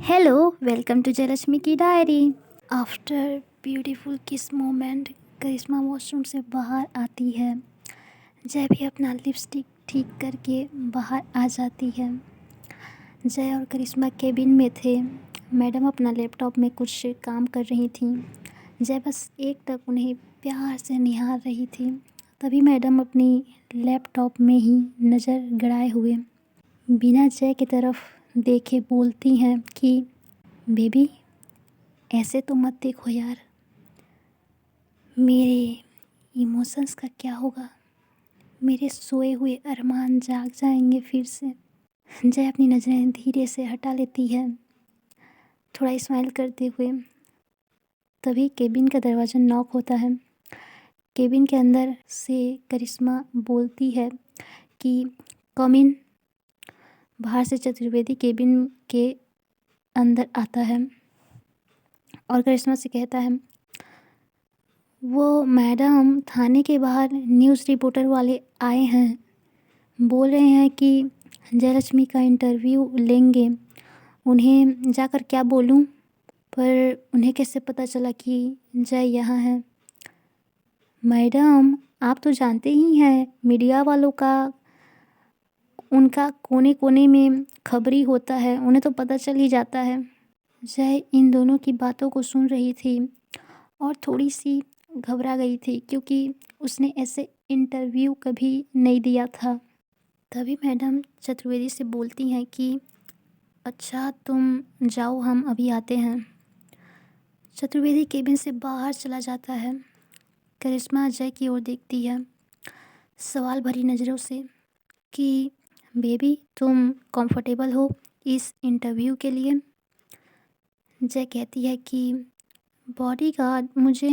Hello, welcome to Jayalakshmi की diary. After beautiful किस moment करिश्मा washroom से बाहर आती है। जय भी अपना लिपस्टिक ठीक करके बाहर आ जाती है। जय और करिश्मा केबिन में थे। मैडम अपना लैपटॉप में कुछ काम कर रही थीं। जय बस एकटक उन्हें प्यार से निहार रही थी। तभी मैडम अपनी लैपटॉप में ही नज़र गड़ाए हुए बिना जय की तरफ देखे बोलती हैं कि बेबी, ऐसे तो मत देखो यार, मेरे इमोशंस का क्या होगा। मेरे सोए हुए अरमान जाग जाएंगे फिर से। जय अपनी नज़रें धीरे से हटा लेती है, थोड़ा स्माइल करते हुए। तभी केबिन का दरवाज़ा नॉक होता है। केबिन के अंदर से करिश्मा बोलती है कि कम इन। बाहर से चतुर्वेदी केबिन के अंदर आता है और करिश्मा से कहता है, वो मैडम थाने के बाहर न्यूज़ रिपोर्टर वाले आए हैं। बोल रहे हैं कि जयलक्ष्मी का इंटरव्यू लेंगे। उन्हें जाकर क्या बोलूं, पर उन्हें कैसे पता चला कि जय यहाँ है। मैडम, आप तो जानते ही हैं मीडिया वालों का, उनका कोने कोने में खबरी होता है, उन्हें तो पता चल ही जाता है। जय इन दोनों की बातों को सुन रही थी और थोड़ी सी घबरा गई थी, क्योंकि उसने ऐसे इंटरव्यू कभी नहीं दिया था। तभी मैडम चतुर्वेदी से बोलती हैं कि अच्छा तुम जाओ, हम अभी आते हैं। चतुर्वेदी केबिन से बाहर चला जाता है। करिश्मा जय की ओर देखती है सवाल भरी नज़रों से कि बेबी, तुम कंफर्टेबल हो इस इंटरव्यू के लिए। जय कहती है कि बॉडीगार्ड, मुझे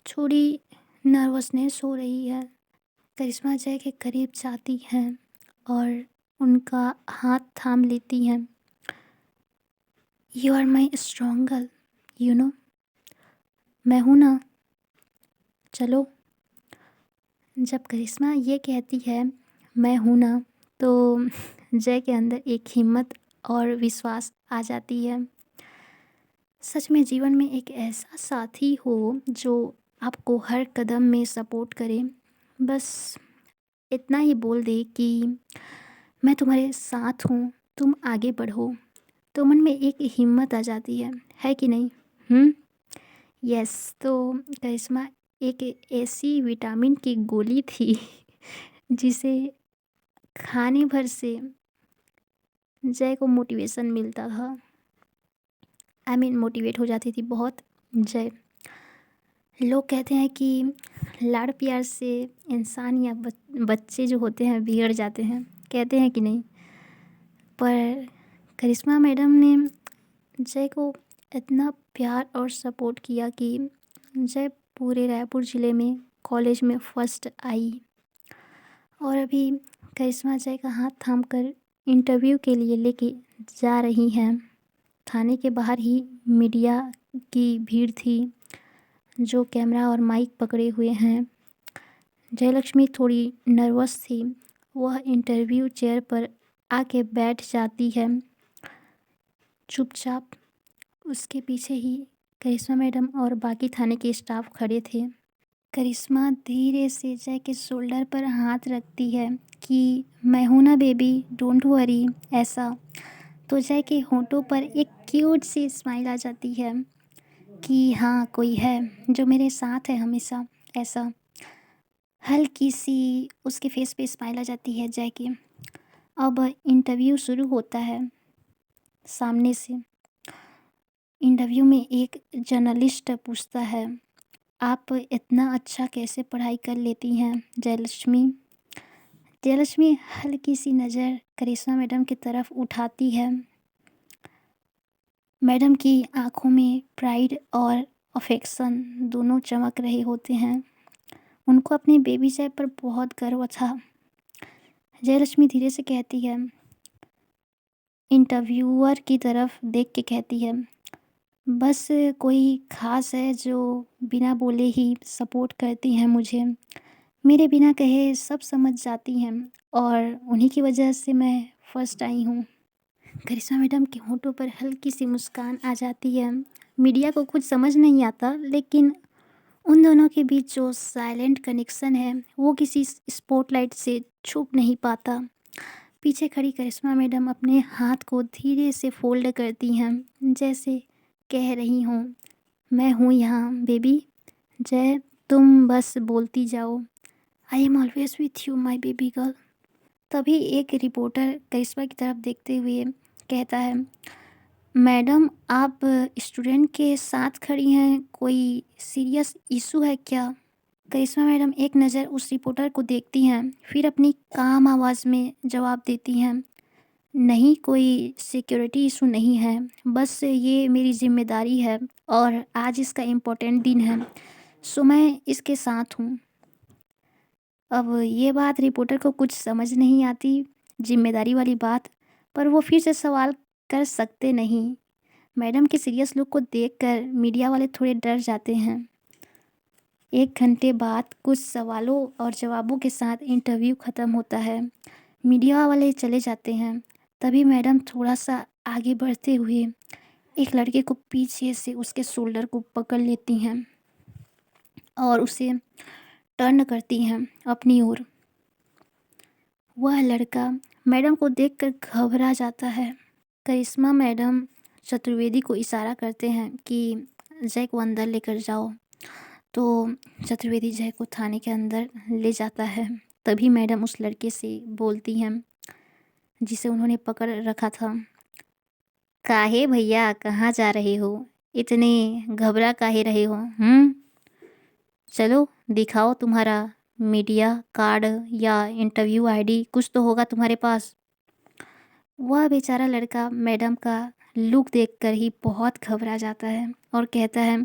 थोड़ी नर्वसनेस हो रही है। करिश्मा जय के करीब जाती हैं और उनका हाथ थाम लेती हैं। You are my strong girl, you know, मैं हूँ ना, चलो। जब करिश्मा ये कहती है मैं हूँ ना, तो जय के अंदर एक हिम्मत और विश्वास आ जाती है। सच में जीवन में एक ऐसा साथी हो जो आपको हर कदम में सपोर्ट करे। बस इतना ही बोल दे कि मैं तुम्हारे साथ हूँ, तुम आगे बढ़ो, तो मन में एक हिम्मत आ जाती है कि नहीं? यस। तो करिश्मा एक ऐसी विटामिन की गोली थी जिसे खाने भर से जय को मोटिवेशन मिलता था। मोटिवेट हो जाती थी बहुत जय। लोग कहते हैं कि लाड़ प्यार से इंसान या बच्चे जो होते हैं बिगड़ जाते हैं, कहते हैं कि नहीं? पर करिश्मा मैडम ने जय को इतना प्यार और सपोर्ट किया कि जय पूरे रायपुर ज़िले में कॉलेज में फर्स्ट आई। और अभी करिश्मा जय का हाथ थामकर इंटरव्यू के लिए लेके जा रही हैं। थाने के बाहर ही मीडिया की भीड़ थी जो कैमरा और माइक पकड़े हुए हैं। जयलक्ष्मी थोड़ी नर्वस थी। वह इंटरव्यू चेयर पर आके बैठ जाती है चुपचाप। उसके पीछे ही करिश्मा मैडम और बाकी थाने के स्टाफ खड़े थे। करिश्मा धीरे से जय के शोल्डर पर हाथ रखती है कि मैं हूं ना बेबी, डोंट वरी, ऐसा। तो जय के होंठों पर एक क्यूट सी स्माइल आ जाती है कि हाँ, कोई है जो मेरे साथ है हमेशा, ऐसा। हल्की सी उसके फेस पे स्माइल आ जाती है जय की। अब इंटरव्यू शुरू होता है। सामने से इंटरव्यू में एक जर्नलिस्ट पूछता है, आप इतना अच्छा कैसे पढ़ाई कर लेती हैं जयलक्ष्मी? जयलक्ष्मी हल्की सी नज़र करिश्मा मैडम की तरफ उठाती है। मैडम की आंखों में प्राइड और अफेक्शन दोनों चमक रहे होते हैं। उनको अपने बेबी जय पर बहुत गर्व था। जयलक्ष्मी धीरे से कहती है, इंटरव्यूअर की तरफ देख के कहती है, बस कोई ख़ास है जो बिना बोले ही सपोर्ट करती हैं मुझे। मेरे बिना कहे सब समझ जाती हैं और उन्हीं की वजह से मैं फर्स्ट आई हूँ। करिश्मा मैडम के होठों पर हल्की सी मुस्कान आ जाती है। मीडिया को कुछ समझ नहीं आता, लेकिन उन दोनों के बीच जो साइलेंट कनेक्शन है वो किसी स्पॉटलाइट से छुप नहीं पाता। पीछे खड़ी करिश्मा मैडम अपने हाथ को धीरे से फोल्ड करती हैं, जैसे कह रही हों, मैं हूँ यहाँ बेबी, जय, तुम बस बोलती जाओ, I am always with you my baby girl. तभी एक रिपोर्टर करिश्मा की तरफ देखते हुए कहता है, मैडम आप स्टूडेंट के साथ खड़ी हैं, कोई सीरियस इशू है क्या? करिश्मा मैडम एक नज़र उस रिपोर्टर को देखती हैं, फिर अपनी काम आवाज़ में जवाब देती हैं, नहीं कोई सिक्योरिटी इशू नहीं है, बस ये मेरी जिम्मेदारी है और आज इसका इम्पोर्टेंट दिन है, सो मैं इसके साथ हूँ। अब ये बात रिपोर्टर को कुछ समझ नहीं आती, जिम्मेदारी वाली बात, पर वो फिर से सवाल कर सकते नहीं। मैडम के सीरियस लुक को देखकर मीडिया वाले थोड़े डर जाते हैं। 1 घंटे बाद कुछ सवालों और जवाबों के साथ इंटरव्यू ख़त्म होता है। मीडिया वाले चले जाते हैं। तभी मैडम थोड़ा सा आगे बढ़ते हुए एक लड़के को पीछे से उसके शोल्डर को पकड़ लेती हैं और उसे टर्न करती हैं अपनी ओर। वह लड़का मैडम को देखकर घबरा जाता है। करिश्मा मैडम चतुर्वेदी को इशारा करते हैं कि जय को अंदर लेकर जाओ, तो चतुर्वेदी जय को थाने के अंदर ले जाता है। तभी मैडम उस लड़के से बोलती हैं जिसे उन्होंने पकड़ रखा था, काहे भैया कहाँ जा रहे हो, इतने घबरा काहे रहे हो? चलो दिखाओ तुम्हारा मीडिया कार्ड या इंटरव्यू आईडी, कुछ तो होगा तुम्हारे पास। वह बेचारा लड़का मैडम का लुक देखकर ही बहुत घबरा जाता है और कहता है,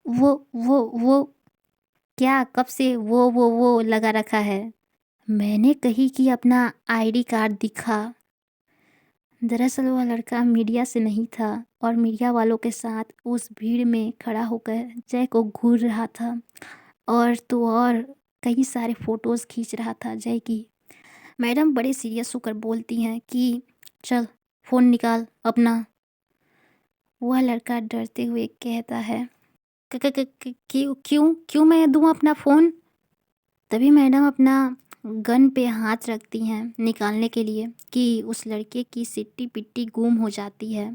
वो क्या, कब से वो लगा रखा है? मैंने कही कि अपना आईडी कार्ड दिखा। दरअसल वह लड़का मीडिया से नहीं था और मीडिया वालों के साथ उस भीड़ में खड़ा होकर जय को घूर रहा था और तो और कई सारे फोटोज़ खींच रहा था जय की। मैडम बड़े सीरियस होकर बोलती हैं कि चल फ़ोन निकाल अपना। वह लड़का डरते हुए कहता है, क्यों क्यों क्यों मैं दूँ अपना फ़ोन? तभी मैडम अपना गन पे हाथ रखती हैं निकालने के लिए कि उस लड़के की सिट्टी पिट्टी गुम हो जाती है।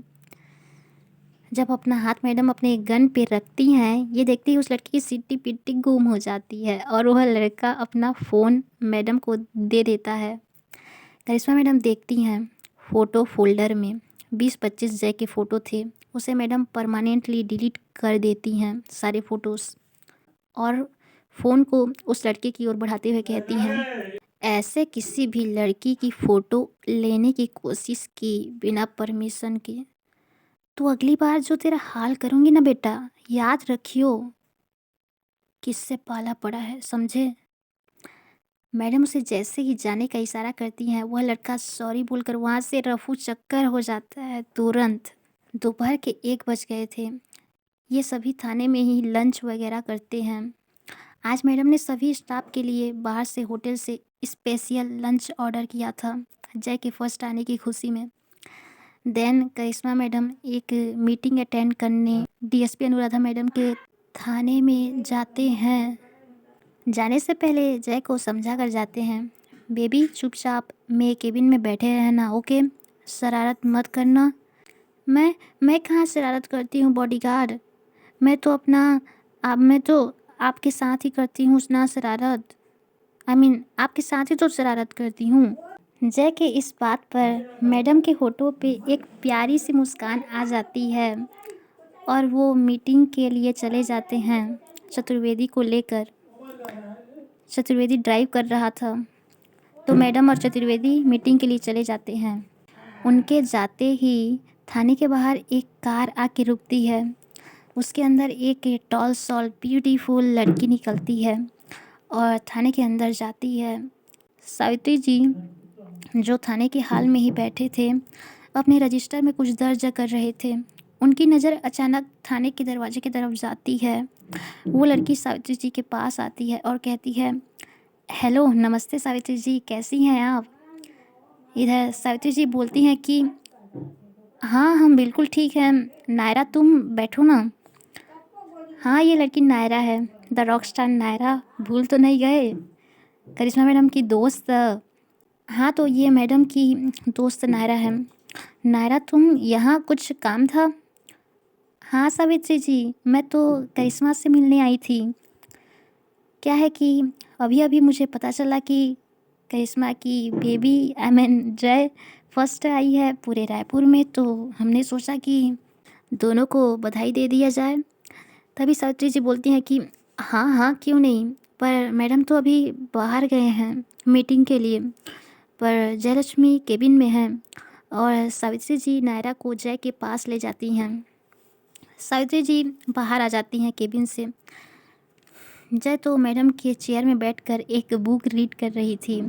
जब अपना हाथ मैडम अपने गन पे रखती हैं, ये देखती है उस लड़की की सिट्टी पिट्टी गुम हो जाती है और वह लड़का अपना फ़ोन मैडम को दे देता है। करिश्मा मैडम देखती हैं फ़ोटो फोल्डर में 20-25 जय के फ़ोटो थे, उसे मैडम परमानेंटली डिलीट कर देती हैं सारे फ़ोटोज़ और फ़ोन को उस लड़के की ओर बढ़ाते हुए कहती हैं, ऐसे किसी भी लड़की की फ़ोटो लेने की कोशिश की बिना परमिशन के तो अगली बार जो तेरा हाल करूँगी ना बेटा, याद रखियो किससे पाला पड़ा है, समझे? मैडम उसे जैसे ही जाने का इशारा करती हैं, वह लड़का सॉरी बोलकर वहाँ से रफू चक्कर हो जाता है तुरंत। दोपहर के 1 बज गए थे। ये सभी थाने में ही लंच वगैरह करते हैं। आज मैडम ने सभी स्टाफ के लिए बाहर से होटल से स्पेशल लंच ऑर्डर किया था, जय के फर्स्ट आने की खुशी में। देन करिश्मा मैडम एक मीटिंग अटेंड करने डीएसपी अनुराधा मैडम के थाने में जाते हैं। जाने से पहले जय को समझा कर जाते हैं, बेबी चुपचाप मेरे केबिन में बैठे रहना, ओके, शरारत मत करना। मैं कहाँ शरारत करती हूँ बॉडीगार्ड, मैं तो आपके साथ ही करती हूँ ना शरारत, आपके साथ ही तो शरारत करती हूँ। जय के इस बात पर मैडम के होठों पे एक प्यारी सी मुस्कान आ जाती है और वो मीटिंग के लिए चले जाते हैं चतुर्वेदी को लेकर। चतुर्वेदी ड्राइव कर रहा था, तो मैडम और चतुर्वेदी मीटिंग के लिए चले जाते हैं। उनके जाते ही थाने के बाहर एक कार आके रुकती है। उसके अंदर एक टॉल सॉल ब्यूटीफुल लड़की निकलती है और थाने के अंदर जाती है। सावित्री जी जो थाने के हाल में ही बैठे थे, अपने रजिस्टर में कुछ दर्ज कर रहे थे, उनकी नज़र अचानक थाने के दरवाजे की तरफ जाती है। वो लड़की सावित्री जी के पास आती है और कहती है, हेलो नमस्ते सावित्री जी, कैसी हैं आप? इधर सावित्री जी बोलती हैं कि हाँ, हम बिल्कुल ठीक हैं। नायरा तुम बैठो ना। हाँ, ये लड़की नायरा है, द रॉकस्टार नायरा, भूल तो नहीं गए? करिश्मा मैडम की दोस्त। हाँ, तो ये मैडम की दोस्त नायरा है। नायरा तुम यहाँ कुछ काम था? हाँ सावित्री जी, मैं तो करिश्मा से मिलने आई थी। क्या है कि अभी अभी मुझे पता चला कि करिश्मा की बेबी जय फर्स्ट आई है पूरे रायपुर में, तो हमने सोचा कि दोनों को बधाई दे दिया जाए। तभी सावित्री जी बोलती हैं कि हाँ हाँ क्यों नहीं, पर मैडम तो अभी बाहर गए हैं मीटिंग के लिए, पर जयलक्ष्मी केबिन में हैं। और सावित्री जी नायरा को जय के पास ले जाती हैं। सावित्री जी बाहर आ जाती हैं केबिन से। जय तो मैडम के चेयर में बैठकर एक बुक रीड कर रही थी।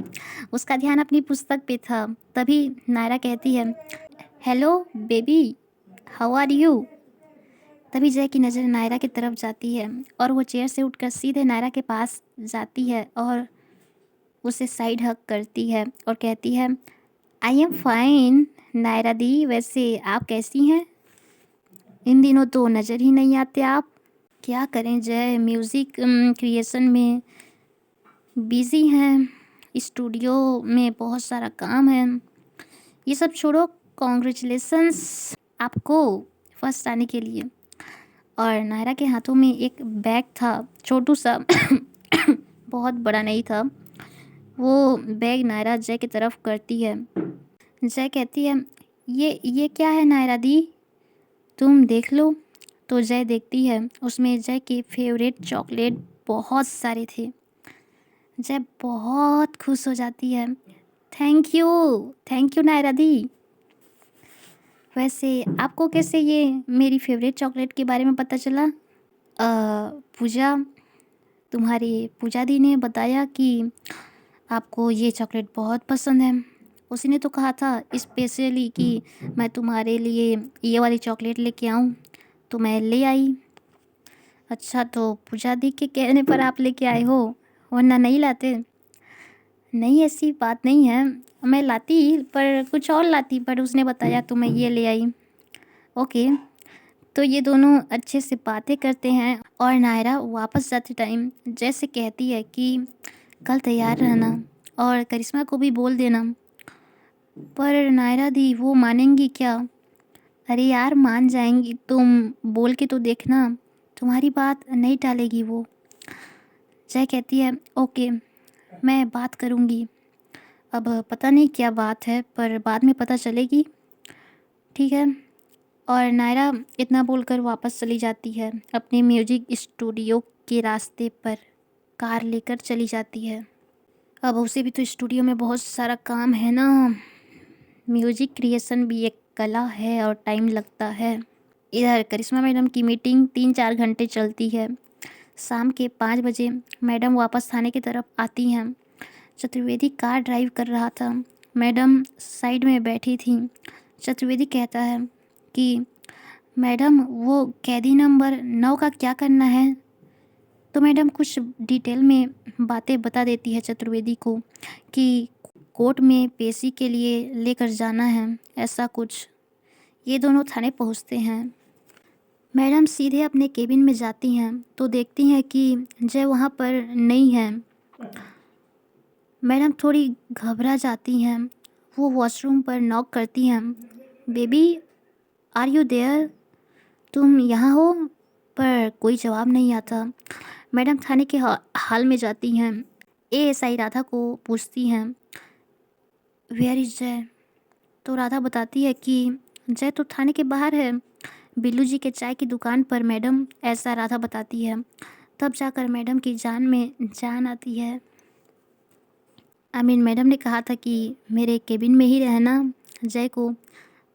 उसका ध्यान अपनी पुस्तक पे था। तभी नायरा कहती है, hello baby, how are you? तभी जय की नज़र नायरा की तरफ जाती है और वो चेयर से उठकर सीधे नायरा के पास जाती है और उसे साइड हग करती है और कहती है, आई एम फाइन नायरा दी, वैसे आप कैसी हैं? इन दिनों तो नज़र ही नहीं आते आप। क्या करें जय, म्यूज़िक क्रिएशन में बिज़ी हैं, स्टूडियो में बहुत सारा काम है। ये सब छोड़ो, कॉन्ग्रेचुलेसन्स आपको फर्स्ट आने के लिए। और नायरा के हाथों में एक बैग था, छोटू सा बहुत बड़ा नहीं था। वो बैग नायरा जय की तरफ करती है। जय कहती है, ये क्या है नायरा दी, तुम देख लो। तो जय देखती है, उसमें जय के फेवरेट चॉकलेट बहुत सारे थे। जय बहुत खुश हो जाती है। थैंक यू नायरा दी। वैसे आपको कैसे ये मेरी फेवरेट चॉकलेट के बारे में पता चला? पूजा, तुम्हारी पूजा दी ने बताया कि आपको ये चॉकलेट बहुत पसंद है। उसी ने तो कहा था स्पेशली कि मैं तुम्हारे लिए ये वाली चॉकलेट लेके आऊँ, तो मैं ले आई। अच्छा, तो पूजा दी के कहने पर आप लेके आए हो, वरना नहीं लाते? नहीं, ऐसी बात नहीं है, मैं लाती पर कुछ और लाती, पर उसने बताया तो मैं ये ले आई। ओके। तो ये दोनों अच्छे से बातें करते हैं और नायरा वापस जाते टाइम जैसे कहती है कि कल तैयार रहना और करिश्मा को भी बोल देना। पर नायरा दी वो मानेंगी क्या? अरे यार मान जाएंगी, तुम बोल के तो देखना, तुम्हारी बात नहीं टालेगी वो। जय कहती है, ओके मैं बात करूँगी। अब पता नहीं क्या बात है, पर बाद में पता चलेगी, ठीक है। और नायरा इतना बोलकर वापस चली जाती है अपने म्यूजिक स्टूडियो के रास्ते पर, कार लेकर चली जाती है। अब उसे भी तो स्टूडियो में बहुत सारा काम है ना, म्यूजिक क्रिएशन भी एक कला है और टाइम लगता है। इधर करिश्मा मैडम की मीटिंग 3-4 घंटे चलती है। शाम के 5 बजे मैडम वापस थाने की तरफ आती हैं। चतुर्वेदी कार ड्राइव कर रहा था, मैडम साइड में बैठी थी। चतुर्वेदी कहता है कि मैडम वो कैदी नंबर 9 का क्या करना है? तो मैडम कुछ डिटेल में बातें बता देती है चतुर्वेदी को कि कोर्ट में पेशी के लिए लेकर जाना है, ऐसा कुछ। ये दोनों थाने पहुंचते हैं। मैडम सीधे अपने केबिन में जाती हैं तो देखती हैं कि जय वहाँ पर नहीं है। मैडम थोड़ी घबरा जाती हैं। वो वॉशरूम पर नॉक करती हैं, बेबी आर यू देयर, तुम यहाँ हो? पर कोई जवाब नहीं आता। मैडम थाने के हाल में जाती हैं। एएसआई राधा को पूछती हैं, वेयर इज जय? तो राधा बताती है कि जय तो थाने के बाहर है, बिल्लू जी के चाय की दुकान पर मैडम, ऐसा राधा बताती है। तब जाकर मैडम की जान में जान आती है। मैडम ने कहा था कि मेरे केबिन में ही रहना जय को,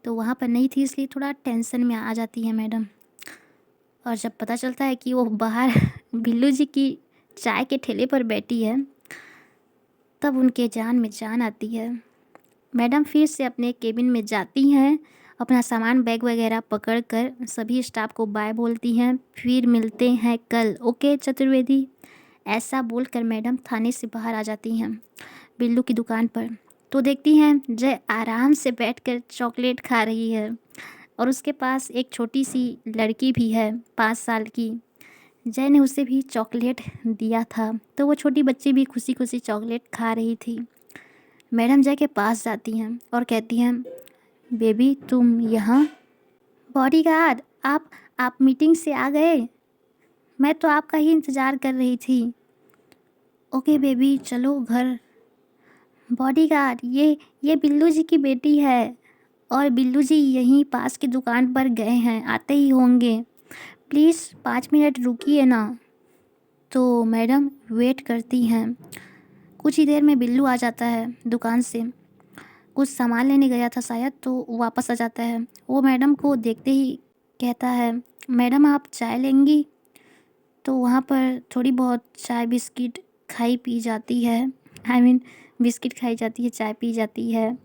तो वहाँ पर नहीं थी, इसलिए थोड़ा टेंशन में आ जाती है मैडम। और जब पता चलता है कि वो बाहर बिल्लू जी की चाय के ठेले पर बैठी है, तब उनके जान में जान आती है। मैडम फिर से अपने केबिन में जाती हैं, अपना सामान बैग वगैरह पकड़कर सभी स्टाफ को बाय बोलती हैं, फिर मिलते हैं कल, ओके चतुर्वेदी। ऐसा बोलकर मैडम थाने से बाहर आ जाती हैं बिल्लू की दुकान पर। तो देखती हैं जय आराम से बैठकर चॉकलेट खा रही है और उसके पास एक छोटी सी लड़की भी है 5 साल की। जय ने उसे भी चॉकलेट दिया था, तो वो छोटी बच्ची भी खुशी खुशी चॉकलेट खा रही थी। मैडम जय के पास जाती हैं और कहती हैं, बेबी तुम यहाँ? बॉडीगार्ड, आप मीटिंग से आ गए? मैं तो आपका ही इंतज़ार कर रही थी। ओके बेबी चलो घर। बॉडीगार्ड, ये बिल्लू जी की बेटी है और बिल्लू जी यहीं पास की दुकान पर गए हैं, आते ही होंगे। प्लीज़ 5 मिनट रुकिए ना। तो मैडम वेट करती हैं। कुछ ही देर में बिल्लू आ जाता है दुकान से। कुछ सामान लेने गया था शायद, तो वापस आ जाता है। वो मैडम को देखते ही कहता है, मैडम आप चाय लेंगी? तो वहाँ पर थोड़ी बहुत चाय बिस्किट खाई पी जाती है। बिस्किट खाई जाती है, चाय पी जाती है।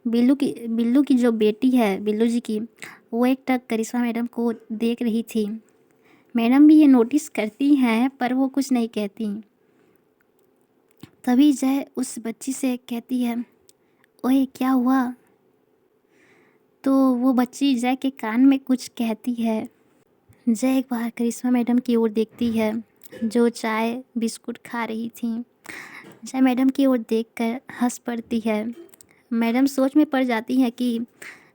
बिल्लू की जो बेटी है बिल्लू जी की, वो एक टक करिश्मा मैडम को देख रही थी। मैडम भी ये नोटिस करती हैं पर वो कुछ नहीं कहती। तभी जय उस बच्ची से कहती है, ओए क्या हुआ? तो वो बच्ची जय के कान में कुछ कहती है। जय एक बार करिश्मा मैडम की ओर देखती है जो चाय बिस्कुट खा रही थी। जय मैडम की ओर देखकर हंस पड़ती है। मैडम सोच में पड़ जाती है कि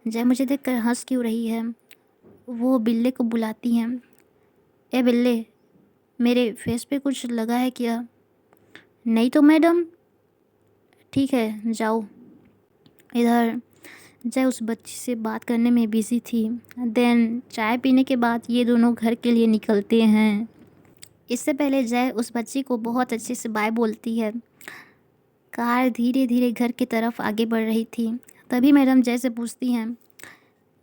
जय मुझे देखकर हंस क्यों रही है। वो बिल्ले को बुलाती हैं, ए बिल्ले, मेरे फेस पे कुछ लगा है क्या? नहीं तो मैडम। ठीक है जाओ। इधर जय उस बच्ची से बात करने में बिजी थी। देन चाय पीने के बाद ये दोनों घर के लिए निकलते हैं। इससे पहले जय उस बच्ची को बहुत अच्छे से बाय बोलती है। कार धीरे धीरे घर की तरफ आगे बढ़ रही थी। तभी मैडम जय से पूछती हैं,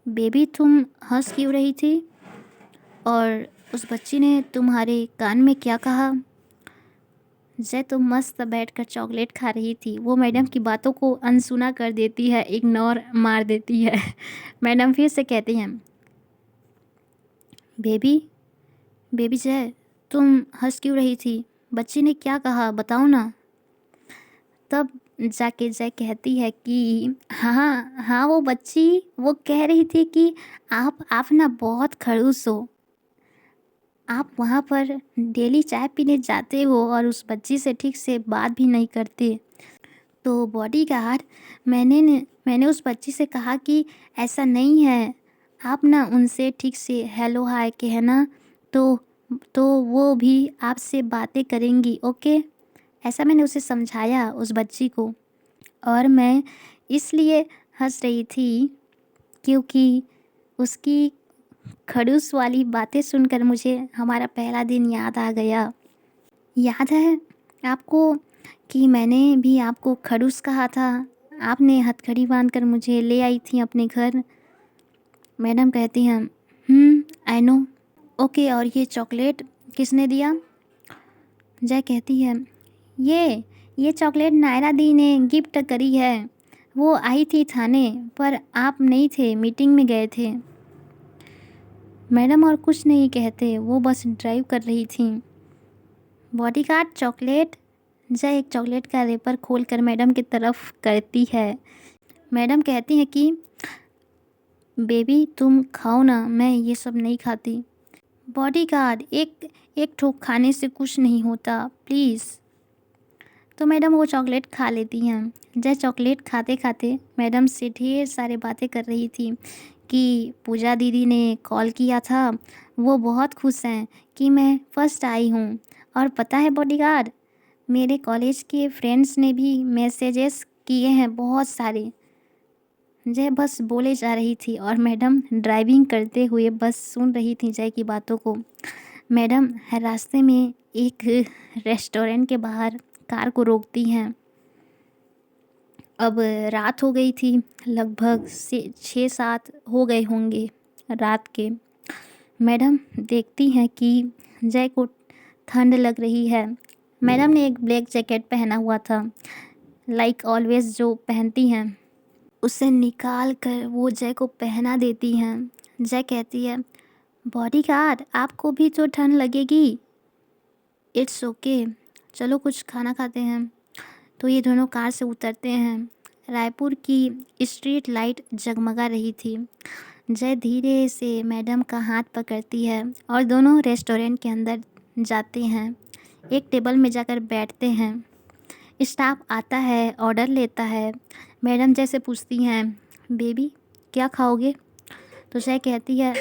बेबी तुम हंस क्यों रही थी? और उस बच्ची ने तुम्हारे कान में क्या कहा? जय तो मस्त बैठकर चॉकलेट खा रही थी। वो मैडम की बातों को अनसुना कर देती है, इग्नोर मार देती है। मैडम फिर से कहती हैं, बेबी बेबी जय तुम हंस क्यों रही थी? बच्ची ने क्या कहा बताओ ना। तब जाके जय कहती है कि हाँ हाँ वो बच्ची वो कह रही थी कि आप ना बहुत खड़ूस हो। आप वहाँ पर डेली चाय पीने जाते हो और उस बच्ची से ठीक से बात भी नहीं करते। तो बॉडीगार्ड, मैंने उस बच्ची से कहा कि ऐसा नहीं है, आप ना उनसे ठीक से हेलो हाय कहना, तो वो भी आपसे बातें करेंगी, ओके? ऐसा मैंने उसे समझाया उस बच्ची को। और मैं इसलिए हंस रही थी क्योंकि उसकी खड़ूस वाली बातें सुनकर मुझे हमारा पहला दिन याद आ गया। याद है आपको कि मैंने भी आपको खड़ूस कहा था? आपने हथकड़ी बांधकर मुझे ले आई थी अपने घर। मैडम कहती हैं, आई नो। ओके, और ये चॉकलेट किसने दिया? जय कहती है, ये चॉकलेट नायरा दी ने गिफ्ट करी है। वो आई थी थाने पर आप नहीं थे, मीटिंग में गए थे। मैडम और कुछ नहीं कहते, वो बस ड्राइव कर रही थी। Bodyguard chocolate. जय एक चॉकलेट का रेपर खोलकर मैडम की तरफ करती है। मैडम कहती हैं कि बेबी तुम खाओ ना, मैं ये सब नहीं खाती। बॉडीगार्ड, एक ठोक खाने से कुछ नहीं होता, प्लीज़। तो मैडम वो चॉकलेट खा लेती हैं। जय चॉकलेट खाते खाते मैडम से ढेर सारी बातें कर रही थी कि पूजा दीदी ने कॉल किया था, वो बहुत खुश हैं कि मैं फ़र्स्ट आई हूँ। और पता है बॉडीगार्ड, मेरे कॉलेज के फ्रेंड्स ने भी मैसेजेस किए हैं बहुत सारे। जय बस बोले जा रही थी और मैडम ड्राइविंग करते हुए बस सुन रही थी जय की बातों को। मैडम रास्ते में एक रेस्टोरेंट के बाहर कार को रोकती हैं। अब रात हो गई थी, लगभग 6-7 हो गए होंगे रात के। मैडम देखती हैं कि जय को ठंड लग रही है। मैडम ने एक ब्लैक जैकेट पहना हुआ था, लाइक ऑलवेज जो पहनती हैं, उसे निकाल कर वो जय को पहना देती हैं। जय कहती है, बॉडीगार्ड आपको भी तो ठंड लगेगी। इट्स ओके, चलो कुछ खाना खाते हैं। तो ये दोनों कार से उतरते हैं। रायपुर की स्ट्रीट लाइट जगमगा रही थी। जय धीरे से मैडम का हाथ पकड़ती है और दोनों रेस्टोरेंट के अंदर जाते हैं। एक टेबल में जाकर बैठते हैं। स्टाफ आता है, ऑर्डर लेता है। मैडम जय से पूछती हैं, बेबी क्या खाओगे? तो जय कहती है,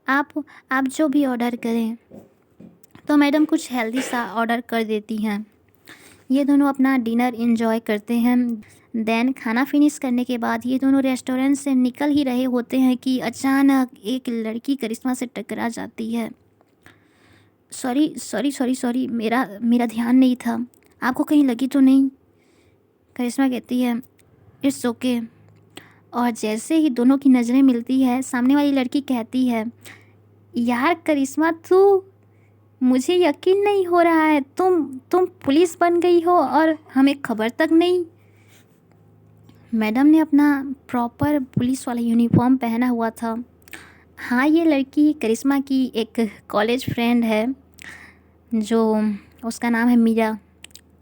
आप आप जो भी ऑर्डर करें। तो मैडम कुछ हेल्दी सा ऑर्डर कर देती हैं। ये दोनों अपना डिनर एंजॉय करते हैं। देन खाना फिनिश करने के बाद ये दोनों रेस्टोरेंट से निकल ही रहे होते हैं कि अचानक एक लड़की करिश्मा से टकरा जाती है। सॉरी सॉरी सॉरी सॉरी, मेरा मेरा ध्यान नहीं था, आपको कहीं लगी तो नहीं? करिश्मा कहती है, इट्स ओके। और जैसे ही दोनों की नज़रें मिलती है, सामने वाली लड़की कहती है, यार करिश्मा, तू, मुझे यकीन नहीं हो रहा है, तुम पुलिस बन गई हो और हमें खबर तक नहीं। मैडम ने अपना प्रॉपर पुलिस वाला यूनिफॉर्म पहना हुआ था। हाँ, ये लड़की करिश्मा की एक कॉलेज फ्रेंड है, जो उसका नाम है मीरा।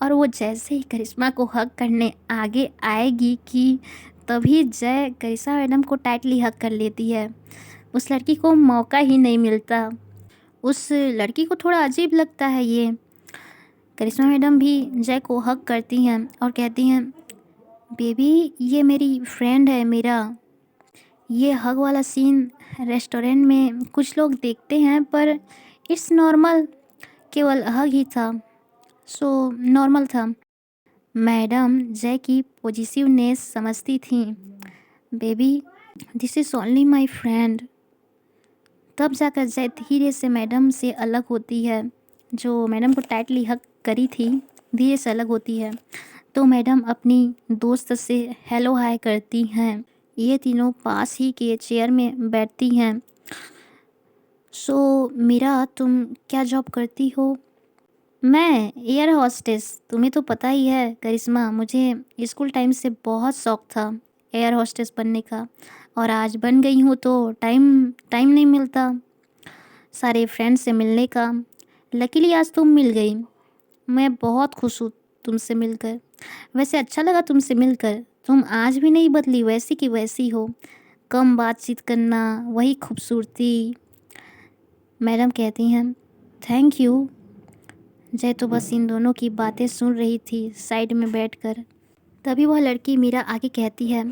और वो जैसे ही करिश्मा को हग करने आगे आएगी कि तभी जय करिश्मा मैडम को टाइटली हग कर लेती है। उस लड़की को मौका ही नहीं मिलता। उस लड़की को थोड़ा अजीब लगता है ये। करिश्मा मैडम भी जय को हग करती हैं और कहती हैं, बेबी ये मेरी फ्रेंड है मीरा। ये हग वाला सीन रेस्टोरेंट में कुछ लोग देखते हैं, पर इट्स नॉर्मल, केवल हग ही था, सो नॉर्मल था। मैडम जय की पॉजिटिवनेस समझती थी। Baby this is only my friend. तब जाकर जय धीरे से मैडम से अलग होती है। जो मैडम को टाइटली हग करी थी, धीरे से अलग होती है। तो मैडम अपनी दोस्त से हेलो हाय करती हैं। ये तीनों पास ही के चेयर में बैठती हैं। सो मीरा, तुम क्या जॉब करती हो? मैं एयर हॉस्टेस। तुम्हें तो पता ही है करिश्मा, मुझे स्कूल टाइम से बहुत शौक था एयर हॉस्टेस बनने का, और आज बन गई हूँ तो टाइम टाइम नहीं मिलता सारे फ्रेंड्स से मिलने का। लकीली आज तुम मिल गई, मैं बहुत खुश हूँ तुमसे मिलकर। वैसे अच्छा लगा तुमसे मिलकर, तुम आज भी नहीं बदली, वैसी की वैसी हो। कम बातचीत करना, वही खूबसूरती। मैडम कहती हैं, थैंक यू। जय तो बस इन दोनों की बातें सुन रही थी साइड में बैठकर। तभी वह लड़की मीरा आगे कहती है,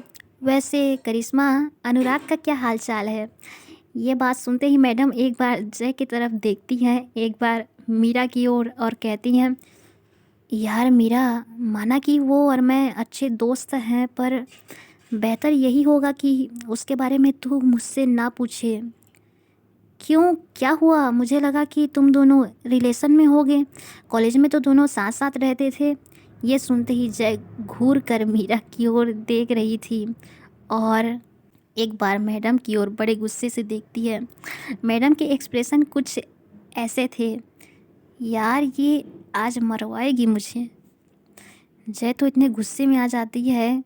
वैसे करिश्मा, अनुराग का क्या हाल चाल है? ये बात सुनते ही मैडम एक बार जय की तरफ देखती हैं, एक बार मीरा की ओर, और कहती हैं, यार मीरा, माना कि वो और मैं अच्छे दोस्त हैं, पर बेहतर यही होगा कि उसके बारे में तू मुझसे ना पूछे। क्यों, क्या हुआ? मुझे लगा कि तुम दोनों रिलेशन में होगे, कॉलेज में तो दोनों साथ साथ रहते थे। ये सुनते ही जय घूर कर मीरा की ओर देख रही थी और एक बार मैडम की ओर बड़े गुस्से से देखती है। मैडम के एक्सप्रेशन कुछ ऐसे थे, यार ये आज मरवाएगी मुझे। जय तो इतने गुस्से में आ जाती है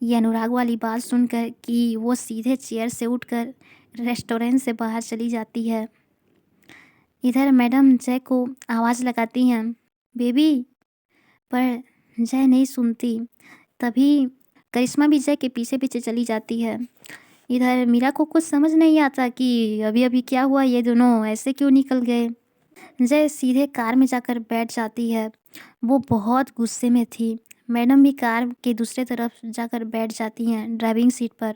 ये अनुराग वाली बात सुनकर कि वो सीधे चेयर से उठकर रेस्टोरेंट से बाहर चली जाती है। इधर मैडम जय को आवाज़ लगाती हैं, बेबी, पर जय नहीं सुनती। तभी करिश्मा भी जय के पीछे पीछे चली जाती है। इधर मीरा को कुछ समझ नहीं आता कि अभी अभी क्या हुआ, ये दोनों ऐसे क्यों निकल गए। जय सीधे कार में जाकर बैठ जाती है। वो बहुत गुस्से में थी। मैडम भी कार के दूसरे तरफ जाकर बैठ जाती हैं ड्राइविंग सीट पर,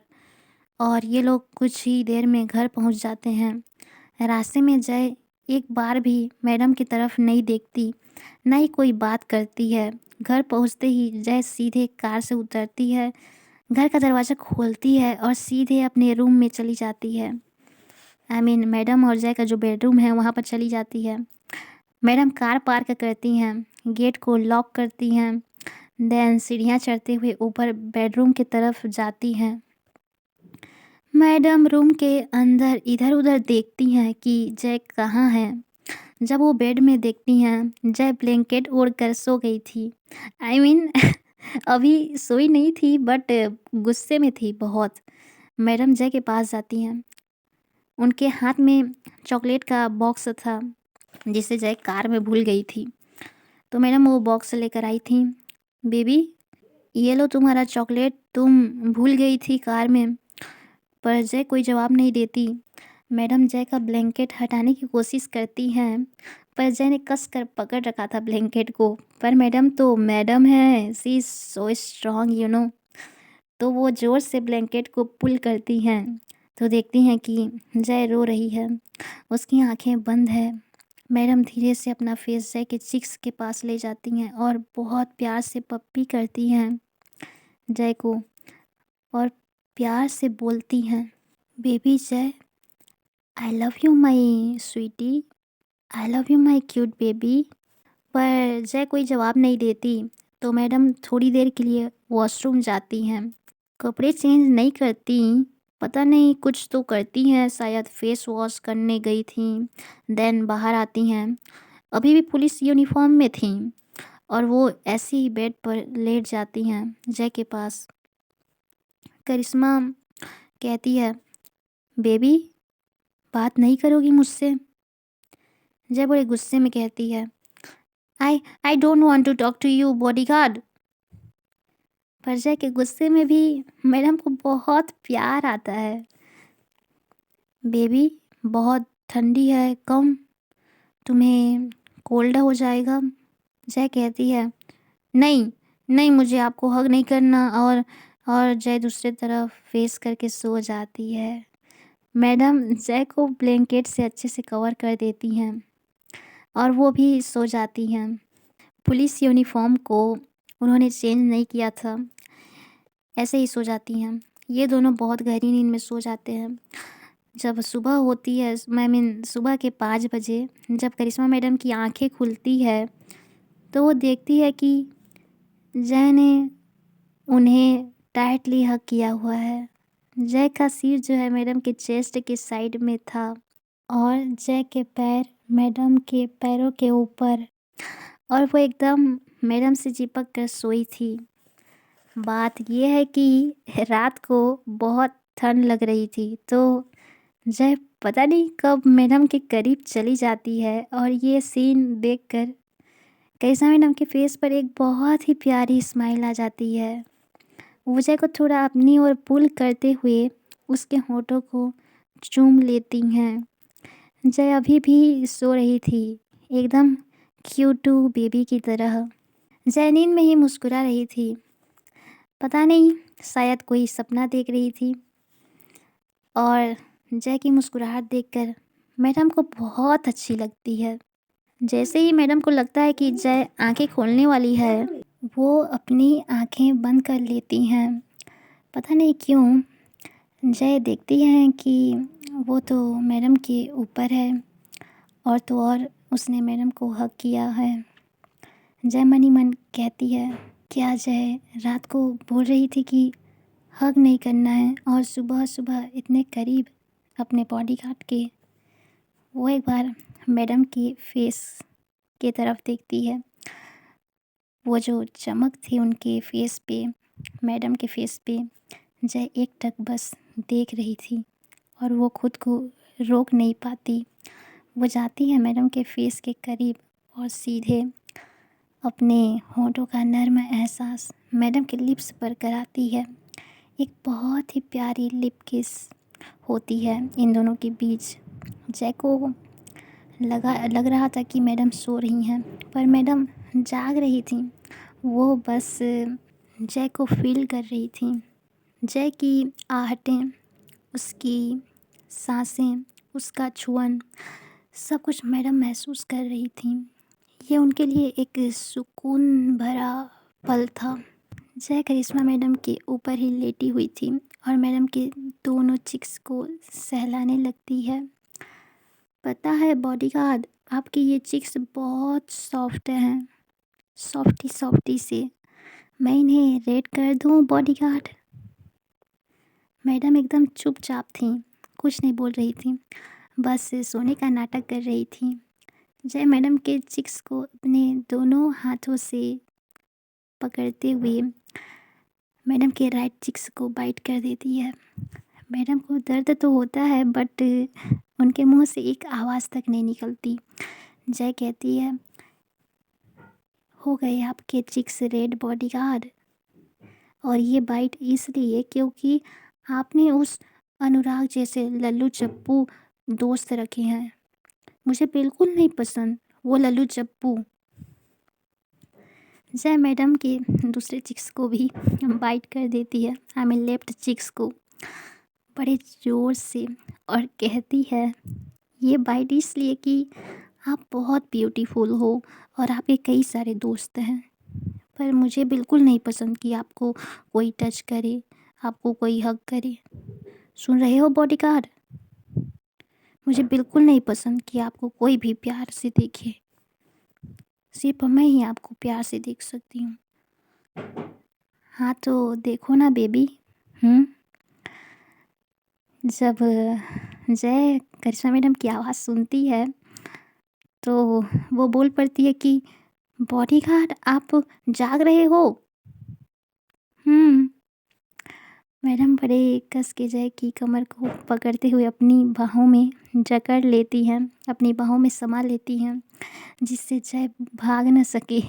और ये लोग कुछ ही देर में घर पहुंच जाते हैं। रास्ते में जय एक बार भी मैडम की तरफ नहीं देखती, ना ही कोई बात करती है। घर पहुंचते ही जय सीधे कार से उतरती है, घर का दरवाज़ा खोलती है और सीधे अपने रूम में चली जाती है। मैडम और जय का जो बेडरूम है वहाँ पर चली जाती है। मैडम कार पार्क करती हैं, गेट को लॉक करती हैं, देन सीढ़ियाँ चढ़ते हुए ऊपर बेडरूम की तरफ जाती हैं। मैडम रूम के अंदर इधर उधर देखती हैं कि जय कहाँ है। जब वो बेड में देखती हैं, जय ब्लैंकेट ओढ़ कर सो गई थी। आई मीन अभी सोई नहीं थी, बट गुस्से में थी बहुत। मैडम जय के पास जाती हैं। उनके हाथ में चॉकलेट का बॉक्स था जिसे जय कार में भूल गई थी। तो मैडम वो बॉक्स लेकर आई थी। बेबी, ये लो तुम्हारा चॉकलेट, तुम भूल गई थी कार में। पर जय कोई जवाब नहीं देती। मैडम जय का ब्लैंकेट हटाने की कोशिश करती हैं, पर जय ने कस कर पकड़ रखा था ब्लैंकेट को। पर मैडम तो मैडम है, शी इज़ सो स्ट्रॉन्ग तो वो ज़ोर से ब्लैंकेट को पुल करती हैं, तो देखती हैं कि जय रो रही है, उसकी आंखें बंद है। मैडम धीरे से अपना फेस जय के चिक्स के पास ले जाती हैं और बहुत प्यार से पप्पी करती हैं जय को, और प्यार से बोलती हैं, baby Jai, I love you my sweetie, I love you my cute baby. पर जय कोई जवाब नहीं देती, तो मैडम थोड़ी देर के लिए वॉशरूम जाती हैं। कपड़े चेंज नहीं करती, पता नहीं कुछ तो करती हैं, शायद फेस वॉश करने गई थी। देन बाहर आती हैं, अभी भी पुलिस यूनिफॉर्म में थी, और वो ऐसे ही बेड पर लेट जाती हैं जय के पास। करिश्मा कहती है, बेबी बात नहीं करोगी मुझसे? जय बड़े गुस्से में कहती है, I don't want to talk to you bodyguard. पर जय के गुस्से में भी मैडम को बहुत प्यार आता है। बेबी बहुत ठंडी है, कम, तुम्हें कोल्ड हो जाएगा। जय कहती है, नहीं नहीं, मुझे आपको हग नहीं करना। और जय दूसरी तरफ फेस करके सो जाती है। मैडम जय को ब्लैंकेट से अच्छे से कवर कर देती हैं और वो भी सो जाती हैं। पुलिस यूनिफॉर्म को उन्होंने चेंज नहीं किया था, ऐसे ही सो जाती हैं। ये दोनों बहुत गहरी नींद में सो जाते हैं। जब सुबह होती है, सुबह के 5 बजे जब करिश्मा मैडम की आंखें खुलती है, तो वो देखती है कि जय ने उन्हें टाइटली हग किया हुआ है। जय का सिर जो है मैडम के चेस्ट के साइड में था, और जय के पैर मैडम के पैरों के ऊपर, और वो एकदम मैडम से चिपक कर सोई थी। बात ये है कि रात को बहुत ठंड लग रही थी, तो जय पता नहीं कब मैडम के करीब चली जाती है, और ये सीन देखकर करिश्मा मैडम के फेस पर एक बहुत ही प्यारी स्माइल आ जाती है। वो जय को थोड़ा अपनी ओर पुल करते हुए उसके होठों को चूम लेती हैं। जय अभी भी सो रही थी, एकदम क्यूटू बेबी की तरह। जय नींद में ही मुस्कुरा रही थी, पता नहीं शायद कोई सपना देख रही थी। और जय की मुस्कुराहट देखकर मैडम को बहुत अच्छी लगती है। जैसे ही मैडम को लगता है कि जय आंखें खोलने वाली है, वो अपनी आंखें बंद कर लेती हैं। पता नहीं क्यों जय देखती हैं कि वो तो मैडम के ऊपर है, और तो और उसने मैडम को हग किया है। जय मन ही मन कहती है, क्या जय रात को बोल रही थी कि हग नहीं करना है, और सुबह सुबह इतने करीब अपने बॉडीगार्ड के। वो एक बार मैडम के फेस की तरफ देखती है, वो जो चमक थी उनके फेस पे, मैडम के फेस पे, जय एक टक बस देख रही थी, और वो खुद को रोक नहीं पाती। वो जाती है मैडम के फेस के करीब और सीधे अपने होठों का नर्म एहसास मैडम के लिप्स पर कराती है। एक बहुत ही प्यारी लिप किस होती है इन दोनों के बीच। जय को लग रहा था कि मैडम सो रही हैं, पर मैडम जाग रही थी। वो बस जय को फील कर रही थी। जय की आहटें, उसकी सांसें, उसका छुअन, सब कुछ मैडम महसूस कर रही थी। ये उनके लिए एक सुकून भरा पल था। जय करिश्मा मैडम के ऊपर ही लेटी हुई थी, और मैडम के दोनों चिक्स को सहलाने लगती है। पता है बॉडीगार्ड, आपकी ये चिक्स बहुत सॉफ्ट हैं, सॉफ्टी सॉफ्टी से। मैं इन्हें रेड कर दूँ बॉडीगार्ड? मैडम एकदम चुपचाप थी, कुछ नहीं बोल रही थी, बस सोने का नाटक कर रही थी। जय मैडम के चिक्स को अपने दोनों हाथों से पकड़ते हुए मैडम के राइट चिक्स को बाइट कर देती है। मैडम को दर्द तो होता है, बट उनके मुंह से एक आवाज़ तक नहीं निकलती। जय कहती है, हो गए आपके चिक्स रेड बॉडीगार्ड। और ये बाइट इसलिए क्योंकि आपने उस अनुराग जैसे लल्लू चप्पू दोस्त रखे हैं। मुझे बिल्कुल नहीं पसंद वो लल्लू चप्पू। जय मैडम के दूसरे चिक्स को भी बाइट कर देती है, आई मीन लेफ्ट चिक्स को, बड़े ज़ोर से, और कहती है ये बाइट इसलिए कि आप बहुत ब्यूटीफुल हो और आपके कई सारे दोस्त हैं, पर मुझे बिल्कुल नहीं पसंद कि आपको कोई टच करे, आपको कोई हग करे। सुन रहे हो बॉडीगार्ड? मुझे बिल्कुल नहीं पसंद कि आपको कोई भी प्यार से देखे, सिर्फ मैं ही आपको प्यार से देख सकती हूँ। हाँ तो देखो ना बेबी। जब जय करिश्मा मैडम की आवाज़ सुनती है तो वो बोल पड़ती है कि बॉडीगार्ड आप जाग रहे हो? मैडम बड़े कस के जय की कमर को पकड़ते हुए अपनी बाहों में जकड़ लेती हैं, अपनी बाहों में समा लेती हैं, जिससे जय भाग न सके।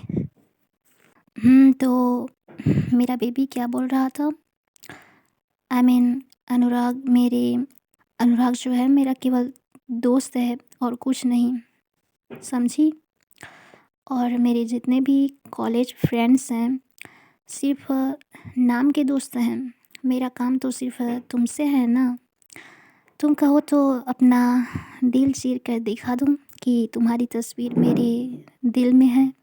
तो मेरा बेबी क्या बोल रहा था? आई मीन अनुराग जो है मेरा केवल दोस्त है और कुछ नहीं, समझी? और मेरे जितने भी कॉलेज फ्रेंड्स हैं सिर्फ नाम के दोस्त हैं। मेरा काम तो सिर्फ तुमसे है ना। तुम कहो तो अपना दिल चीर कर दिखा दूँ कि तुम्हारी तस्वीर मेरे दिल में है।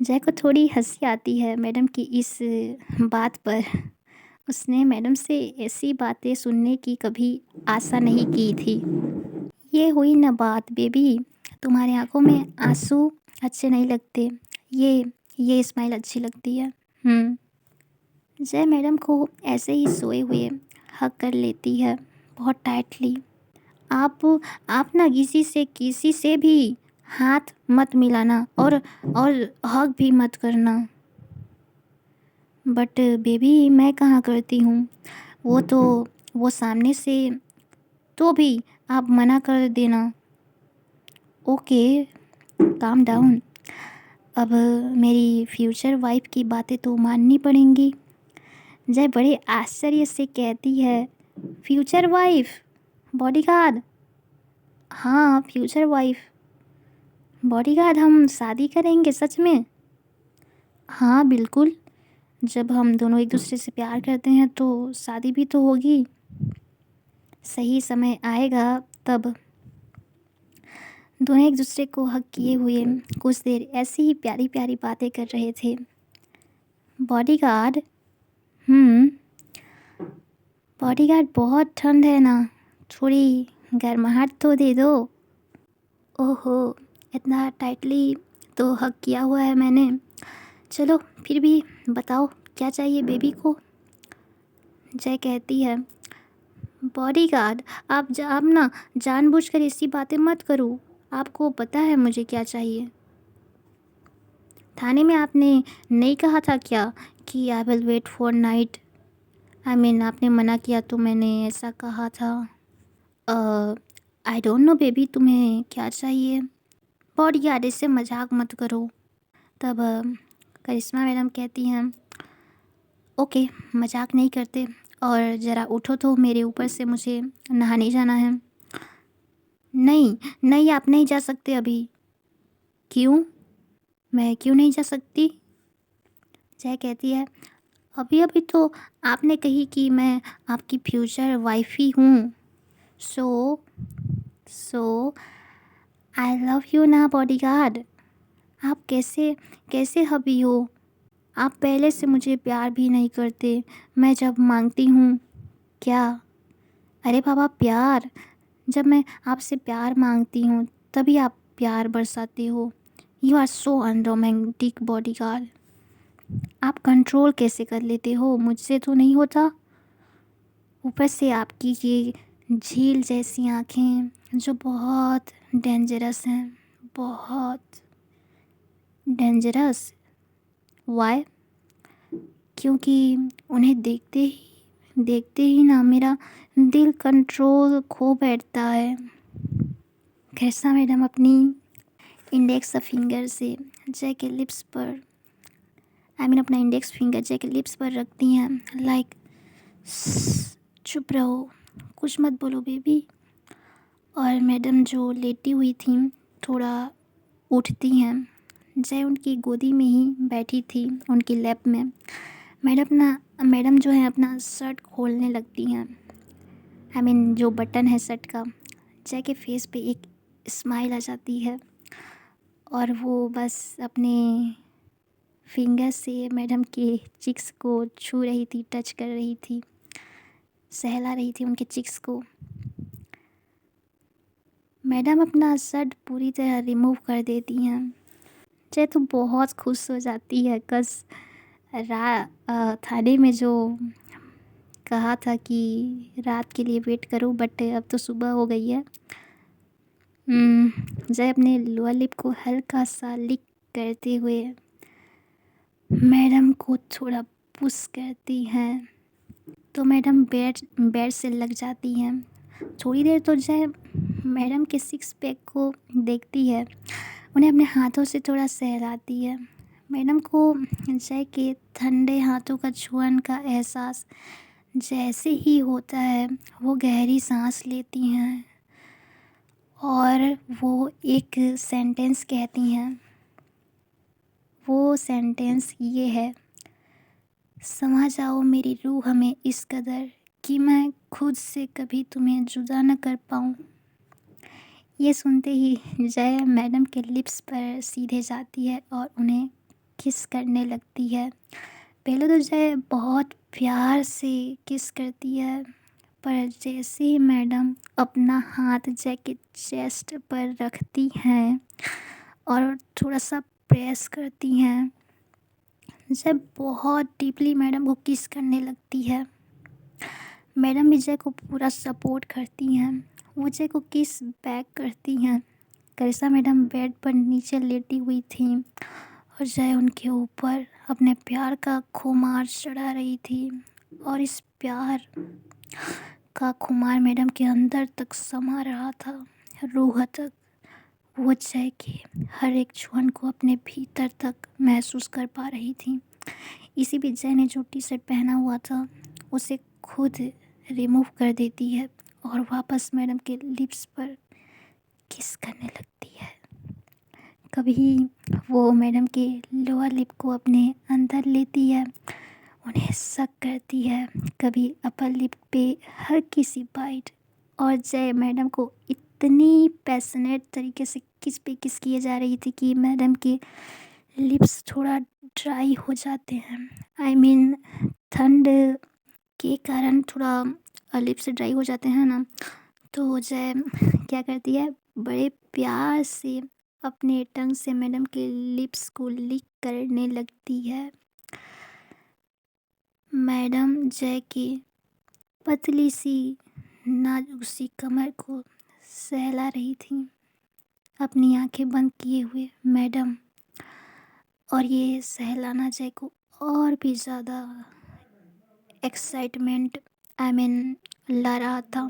जय को थोड़ी हंसी आती है मैडम की इस बात पर। उसने मैडम से ऐसी बातें सुनने की कभी आशा नहीं की थी। ये हुई ना बात बेबी, तुम्हारी आंखों में आंसू अच्छे नहीं लगते, ये स्माइल अच्छी लगती है। जय मैडम को ऐसे ही सोए हुए हग कर लेती है बहुत टाइटली। आप आप ना किसी से भी हाथ मत मिलाना और हग भी मत करना। बट बेबी मैं कहाँ करती हूँ, वो सामने से, तो भी आप मना कर देना। Okay, calm down. अब मेरी फ्यूचर वाइफ की बातें तो माननी पड़ेंगी। जय बड़े आश्चर्य से कहती है, फ्यूचर वाइफ? बॉडीगार्ड? हाँ फ्यूचर वाइफ। बॉडीगार्ड हम शादी करेंगे सच में? हाँ बिल्कुल, जब हम दोनों एक दूसरे से प्यार करते हैं तो शादी भी तो होगी। सही समय आएगा तब। दोनों एक दूसरे को हक किए हुए कुछ देर ऐसी ही प्यारी प्यारी बातें कर रहे थे। बॉडीगार्ड? बॉडीगार्ड बहुत ठंड है ना, थोड़ी गर्माहट तो दे दो। ओहो, इतना टाइटली तो हक किया हुआ है मैंने। चलो फिर भी बताओ क्या चाहिए बेबी को? जय कहती है, बॉडीगार्ड आप ना जानबूझकर ऐसी बातें मत करो, आपको पता है मुझे क्या चाहिए। थाने में आपने नहीं कहा था क्या कि I will wait for night? I mean आपने मना किया तो मैंने ऐसा कहा था। आई डोंट नो बेबी, तुम्हें क्या चाहिए? बॉडीगार्ड इससे मजाक मत करो। तब करिश्मा मैडम कहती हैं, ओके मजाक नहीं करते, और ज़रा उठो तो मेरे ऊपर से, मुझे नहाने जाना है। नहीं नहीं, आप नहीं जा सकते अभी। क्यों? मैं क्यों नहीं जा सकती? जय कहती है, अभी अभी तो आपने कही कि मैं आपकी फ्यूचर वाइफ ही हूँ। सो आई लव यू ना बॉडीगार्ड। आप कैसे कैसे हबी हो? आप पहले से मुझे प्यार भी नहीं करते, मैं जब मांगती हूँ। क्या? अरे बाबा प्यार, जब मैं आपसे प्यार मांगती हूँ तभी आप प्यार बरसाते हो। You are so unromantic bodyguard. आप कंट्रोल कैसे कर लेते हो? मुझसे तो नहीं होता। ऊपर से आपकी ये झील जैसी आँखें जो बहुत डेंजरस हैं, बहुत डेंजरस। वाई? क्योंकि उन्हें देखते ही ना मेरा दिल कंट्रोल खो बैठता है। कैसा मैडम अपनी इंडेक्स फिंगर से जय के लिप्स पर अपना इंडेक्स फिंगर जय के लिप्स पर रखती हैं, लाइक चुप रहो, कुछ मत बोलो बेबी। और मैडम जो लेटी हुई थी थोड़ा उठती हैं। जय उनकी गोदी में ही बैठी थी, उनकी लैप में। मैडम जो है अपना शर्ट खोलने लगती हैं, जो बटन है शर्ट का। जय के फेस पे एक स्माइल आ जाती है और वो बस अपने फिंगर से मैडम के चिक्स को छू रही थी, टच कर रही थी, सहला रही थी उनके चिक्स को। मैडम अपना शर्ट पूरी तरह रिमूव कर देती हैं। जय तो बहुत खुश हो जाती है, कस थाने में जो कहा था कि रात के लिए वेट करो, बट अब तो सुबह हो गई है। जय अपने लोअर लिप को हल्का सा लिक करते हुए मैडम को थोड़ा पुश करती हैं, तो मैडम बेड से लग जाती हैं। थोड़ी देर तो जय मैडम के सिक्स पैक को देखती है, उन्हें अपने हाथों से थोड़ा सहलाती है। मैडम को जय के ठंडे हाथों का छुअन का एहसास जैसे ही होता है, वो गहरी सांस लेती हैं और वो एक सेंटेंस कहती हैं। वो सेंटेंस ये है, समा जाओ मेरी रूह में इस कदर कि मैं खुद से कभी तुम्हें जुदा न कर पाऊँ। ये सुनते ही जय मैडम के लिप्स पर सीधे जाती है और उन्हें किस करने लगती है। पहले तो जय बहुत प्यार से किस करती है, पर जैसे ही मैडम अपना हाथ जय के चेस्ट पर रखती हैं और थोड़ा सा प्रेस करती हैं, जय बहुत डीपली मैडम को किस करने लगती है। मैडम भी जय को पूरा सपोर्ट करती हैं, वो जय को किस बैक करती हैं। करिश्मा मैडम बेड पर नीचे लेटी हुई थी और जय उनके ऊपर अपने प्यार का खुमार चढ़ा रही थी, और इस प्यार का खुमार मैडम के अंदर तक समा रहा था, रूह तक। वो जय के हर एक छुअन को अपने भीतर तक महसूस कर पा रही थी। इसी बीच जय ने जो टी शर्ट पहना हुआ था उसे खुद रिमूव कर देती है और वापस मैडम के लिप्स पर किस करने लगती है। कभी वो मैडम के लोअर लिप को अपने अंदर लेती है, उन्हें सक करती है, कभी अपर लिप पे हर किसी बाइट। और जय मैडम को इतनी पैशनेट तरीके से किस पे किस किए जा रही थी कि मैडम के लिप्स थोड़ा ड्राई हो जाते हैं। ठंड के कारण थोड़ा लिप्स ड्राई हो जाते हैं ना, तो जय क्या करती है, बड़े प्यार से अपने टंग से मैडम के लिप्स को लिक करने लगती है। मैडम जय की पतली सी नाजुक सी कमर को सहला रही थी, अपनी आंखें बंद किए हुए मैडम। और ये सहलाना जय को और भी ज़्यादा एक्साइटमेंट ला रहा था।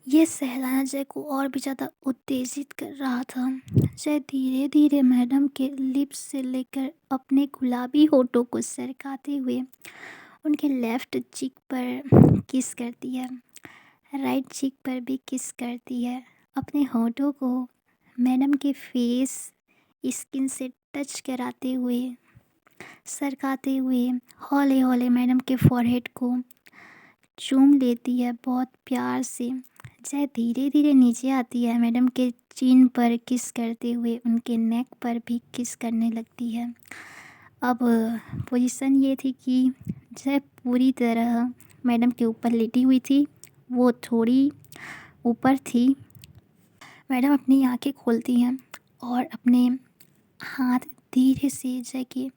ये सहलाना जय को और भी ज़्यादा उत्तेजित कर रहा था। जय धीरे धीरे मैडम के लिप्स से लेकर अपने गुलाबी होठों को सरकाते हुए उनके लेफ़्ट चीक पर किस करती है, राइट चीक पर भी किस करती है। अपने होठों को मैडम के फेस स्किन से टच कराते हुए, सरकाते हुए हौले हौले मैडम के फॉरहेड को चूम लेती है बहुत प्यार से। जय धीरे धीरे नीचे आती है, मैडम के चिन पर किस करते हुए उनके नेक पर भी किस करने लगती है। अब पोजीशन ये थी कि जय पूरी तरह मैडम के ऊपर लेटी हुई थी, वो थोड़ी ऊपर थी। मैडम अपनी आंखें खोलती हैं और अपने हाथ धीरे से जय के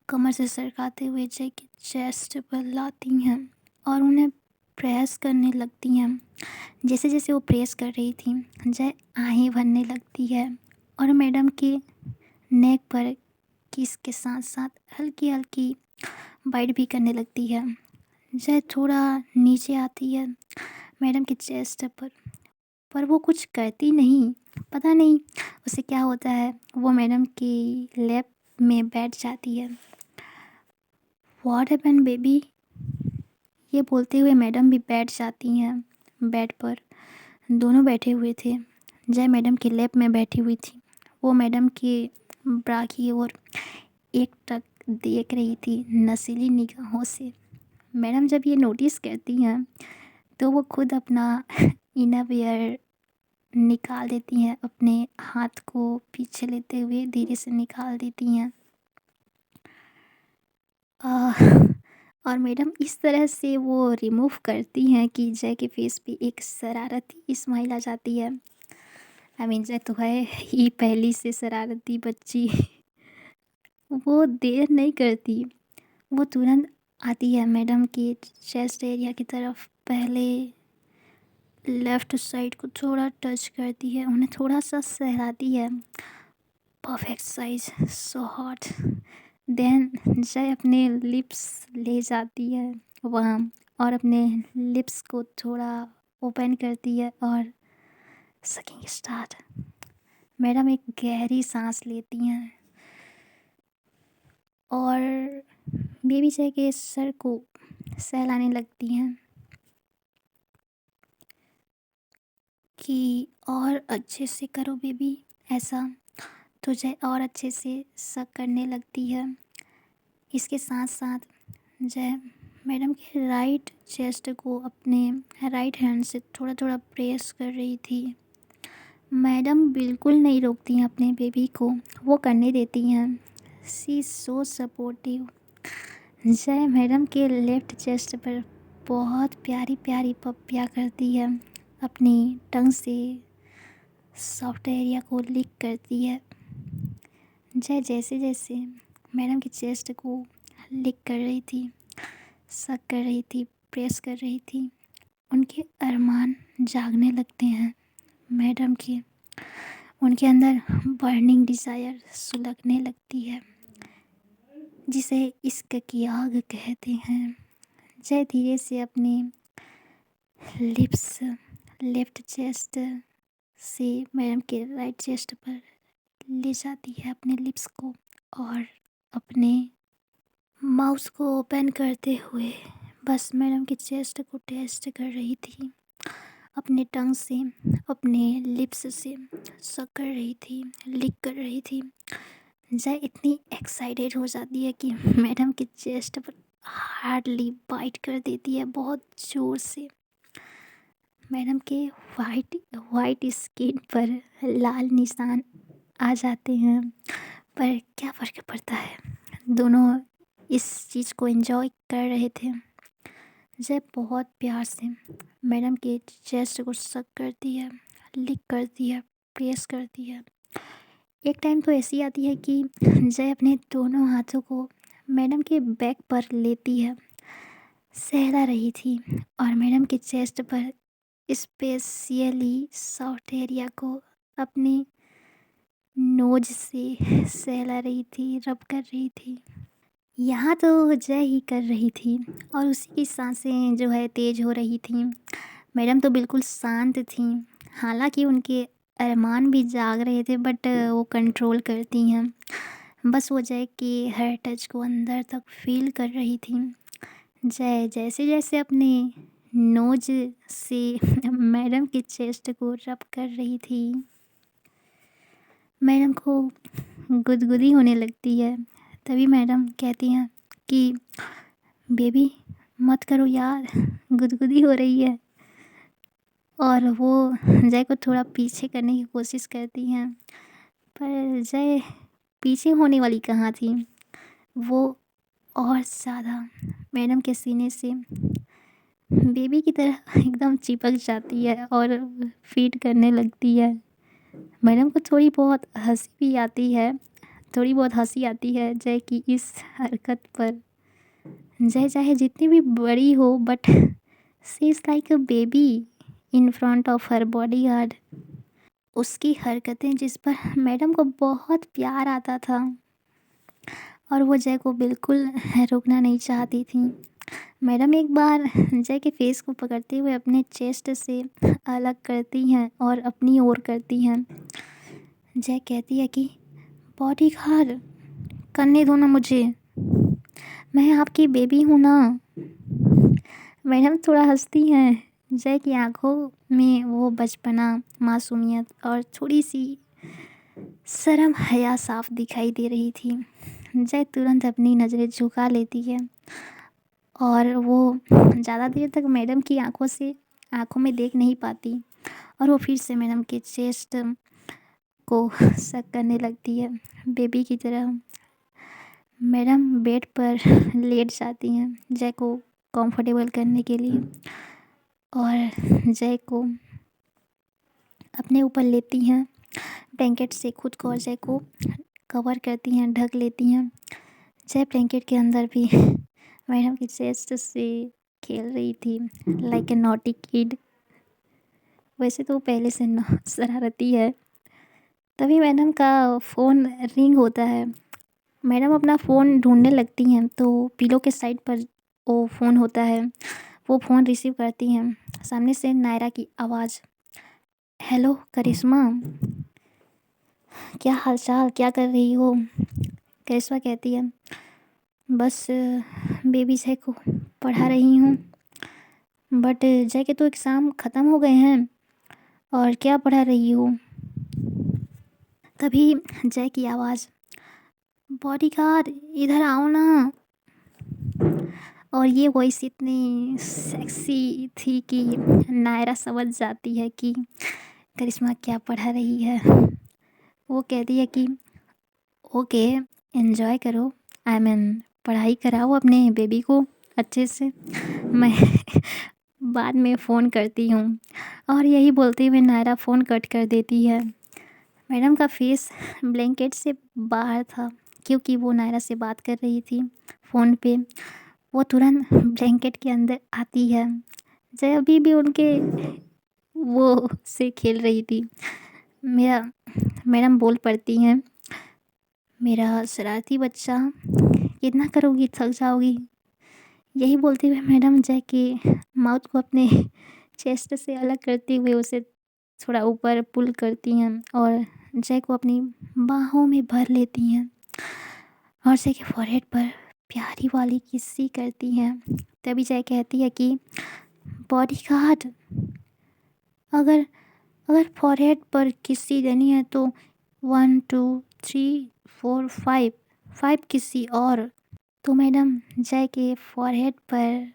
कमर से सरकाते हुए जय के चेस्ट पर लाती हैं और उन्हें प्रेस करने लगती हैं। जैसे जैसे वो प्रेस कर रही थी, जय आहें भरने लगती है और मैडम के नेक पर किस के साथ साथ हल्की हल्की बाइट भी करने लगती है। जय थोड़ा नीचे आती है मैडम के चेस्ट पर वो कुछ करती नहीं। पता नहीं उसे क्या होता है, वो मैडम की लैप में बैठ जाती है व्हाट हैपेंड बेबी, ये बोलते हुए मैडम भी बैठ जाती हैं बेड पर। दोनों बैठे हुए थे। जय मैडम के लैप में बैठी हुई थी। वो मैडम के ब्रा की ओर एकटक देख रही थी नशीली निगाहों से। मैडम जब ये नोटिस करती हैं तो वो खुद अपना इनरवियर निकाल देती हैं, अपने हाथ को पीछे लेते हुए धीरे से निकाल देती हैं। और मैडम इस तरह से वो रिमूव करती हैं कि जय के फेस पे एक शरारती स्माइल आ जाती है। आई मीन जय तो है ही पहली से शरारती बच्ची। वो देर नहीं करती, वो तुरंत आती है मैडम के चेस्ट एरिया की तरफ। पहले लेफ़्ट साइड को थोड़ा टच करती है, उन्हें थोड़ा सा सहलाती है। Perfect size, so hot. Then Jai अपने लिप्स ले जाती है वहाँ और अपने लिप्स को थोड़ा ओपन करती है और सकिंग स्टार्ट। मैडम एक गहरी सांस लेती हैं और बेबी जय के सर को सहलाने लगती हैं कि और अच्छे से करो बेबी ऐसा। तो जय और अच्छे से सक करने लगती है। इसके साथ साथ जय मैडम के राइट चेस्ट को अपने राइट हैंड से थोड़ा थोड़ा प्रेस कर रही थी। मैडम बिल्कुल नहीं रोकती हैं अपने बेबी को, वो करने देती हैं। सी सो सपोर्टिव। जय मैडम के लेफ्ट चेस्ट पर बहुत प्यारी प्यारी पप्पियाँ करती है, अपनी टंग से सॉफ्ट एरिया को लिक करती है। जय जैसे जैसे मैडम की चेस्ट को लिक कर रही थी, सक कर रही थी, प्रेस कर रही थी, उनके अरमान जागने लगते हैं मैडम के। उनके अंदर बर्निंग डिज़ायर सुलगने लगती है, जिसे इश्क की आग कहते हैं। जय धीरे से अपने लिप्स लेफ्ट चेस्ट से मैडम के राइट चेस्ट पर ले जाती है अपने लिप्स को और अपने माउस को ओपन करते हुए बस मैडम के चेस्ट को टेस्ट कर रही थी, अपने टंग से, अपने लिप्स से सक कर रही थी, लिक कर रही थी। जय इतनी एक्साइटेड हो जाती है कि मैडम के चेस्ट पर हार्डली बाइट कर देती है बहुत ज़ोर से। मैडम के वाइट स्किन पर लाल निशान आ जाते हैं, पर क्या फ़र्क पड़ता है, दोनों इस चीज़ को एंजॉय कर रहे थे। जय बहुत प्यार से मैडम के चेस्ट को सक करती है, लिक करती है, प्रेस करती है। एक टाइम तो ऐसी आती है कि जय अपने दोनों हाथों को मैडम के बैक पर लेती है, सहला रही थी और मैडम के चेस्ट पर स्पेशली सॉफ्ट एरिया को अपने नोज से सहला रही थी, रब कर रही थी। यहाँ तो जय ही कर रही थी और उसी की सांसें जो है तेज़ हो रही थी। मैडम तो बिल्कुल शांत थीं, हालांकि उनके अरमान भी जाग रहे थे, बट वो कंट्रोल करती हैं। बस वो जय के हर टच को अंदर तक फील कर रही थी। जय जैसे जैसे अपने नोज से मैडम के चेस्ट को रब कर रही थी, मैडम को गुदगुदी होने लगती है। तभी मैडम कहती हैं कि बेबी मत करो यार, गुदगुदी हो रही है। और वो जय को थोड़ा पीछे करने की कोशिश करती हैं, पर जय पीछे होने वाली कहाँ थी, वो और ज़्यादा मैडम के सीने से बेबी की तरह एकदम चिपक जाती है और फीड करने लगती है। मैडम को थोड़ी बहुत हंसी आती है जय की इस हरकत पर। जय चाहे जितनी भी बड़ी हो, but she is like a baby in front of her body guard. उसकी हरकतें जिस पर मैडम को बहुत प्यार आता था और वो जय को बिल्कुल रोकना नहीं चाहती थी। मैडम एक बार जय के फेस को पकड़ते हुए अपने चेस्ट से अलग करती हैं और अपनी ओर करती हैं। जय कहती है कि बॉडी गार्ड करने दो ना मुझे। मैं आपकी बेबी हूँ ना। मैडम थोड़ा हँसती हैं। जय की आँखों में वो बचपना, मासूमियत और थोड़ी-सी शर्म हया साफ दिखाई दे रही थी। जय तुरंत अपनी नज़रें झुका लेती है और वो ज़्यादा देर तक मैडम की आँखों में देख नहीं पाती और वो फिर से मैडम के चेस्ट को सक करने लगती है बेबी की तरह। मैडम बेड पर लेट जाती हैं जय को कंफर्टेबल करने के लिए और जय को अपने ऊपर लेती हैं, ब्लैंकेट से खुद को और जय को कवर करती हैं, ढक लेती हैं। जय ब्लैंकेट के अंदर भी मैडम की चेस्ट से खेल रही थी लाइक ए नॉटी किड। वैसे तो वो पहले से शरारती है। तभी मैडम का फ़ोन रिंग होता है। मैडम अपना फ़ोन ढूंढने लगती हैं तो पिलो के साइड पर वो फ़ोन होता है। वो फ़ोन रिसीव करती हैं। सामने से नायरा की आवाज़, हेलो करिश्मा, क्या हालचाल, क्या कर रही हो? करिश्मा कहती है, बस बेबी जय को पढ़ा रही हूँ। बट जय के तो एग्ज़ाम ख़त्म हो गए हैं और क्या पढ़ा रही हो? तभी जय की आवाज़, बॉडीगार्ड इधर आओ ना। और ये वॉइस इतनी सेक्सी थी कि नायरा समझ जाती है कि करिश्मा क्या पढ़ा रही है। वो कहती है कि ओके, एन्जॉय करो, आई मीन पढ़ाई कराओ अपने बेबी को अच्छे से, मैं बाद में फ़ोन करती हूँ। और यही बोलते हुए नायरा फ़ोन कट कर देती है। मैडम का फेस ब्लैंकेट से बाहर था क्योंकि वो नायरा से बात कर रही थी फ़ोन पे। वो तुरंत ब्लैंकेट के अंदर आती है। जय अभी भी उनके वो से खेल रही थी। मेरा मैडम बोल पड़ती हैं, मेरा शरारती बच्चा, कितना करोगी, थक जाओगी। यही बोलते हुए मैडम जय के माउथ को अपने चेस्ट से अलग करते हुए उसे थोड़ा ऊपर पुल करती हैं और जय को अपनी बाहों में भर लेती हैं और जय के फॉरहेड पर प्यारी वाली किस्सी करती हैं। तभी जय कहती है कि बॉडीगार्ड, अगर अगर फॉरहेड पर किस्सी देनी है तो 1 2 3 4 5 5 किस्सी और। तो मैडम जय के फॉरहेड पर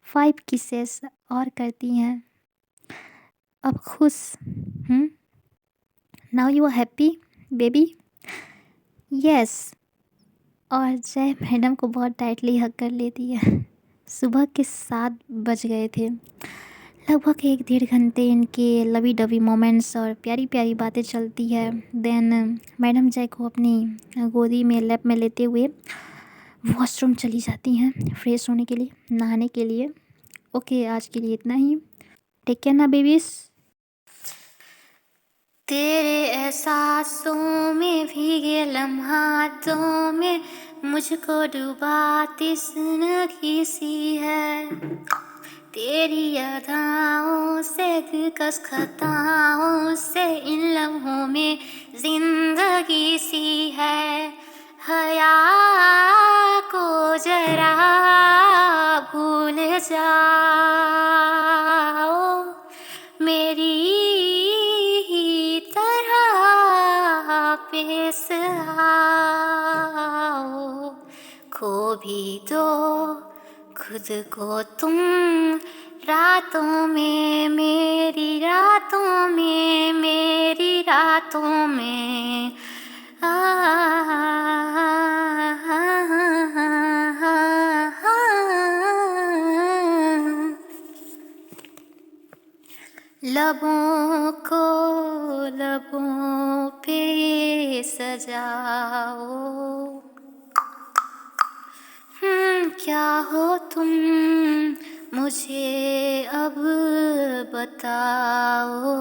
5 किसेस और करती हैं। अब खुश? Now you are happy baby? Yes. और जय मैडम को बहुत टाइटली हग कर लेती है। सुबह के 7 बज गए थे। लगभग 1 डेढ़ घंटे इनके लवी डवी मोमेंट्स और प्यारी प्यारी बातें चलती है। देन मैडम जय को अपनी गोदी में लैप में लेते हुए वॉशरूम चली जाती हैं फ्रेश होने के लिए, नहाने के लिए। ओके, आज के लिए इतना ही। टेक केयर ना बेबीज। तेरे एहसासों में भीगे लम्हातों में मुझको डुबाती जिंदगी सी है। तेरी अदाओं से दिलकश खताओं से इन लम्हों में जिंदगी सी है। हया को जरा भूल जाओ, मेरी ही तरह पेश आओ। खो भी दो खुद को तुम रातों में, मेरी रातों में, मेरी रातों में। लबों को लबों पे सजाओ, क्या हो तुम मुझे अब बताओ।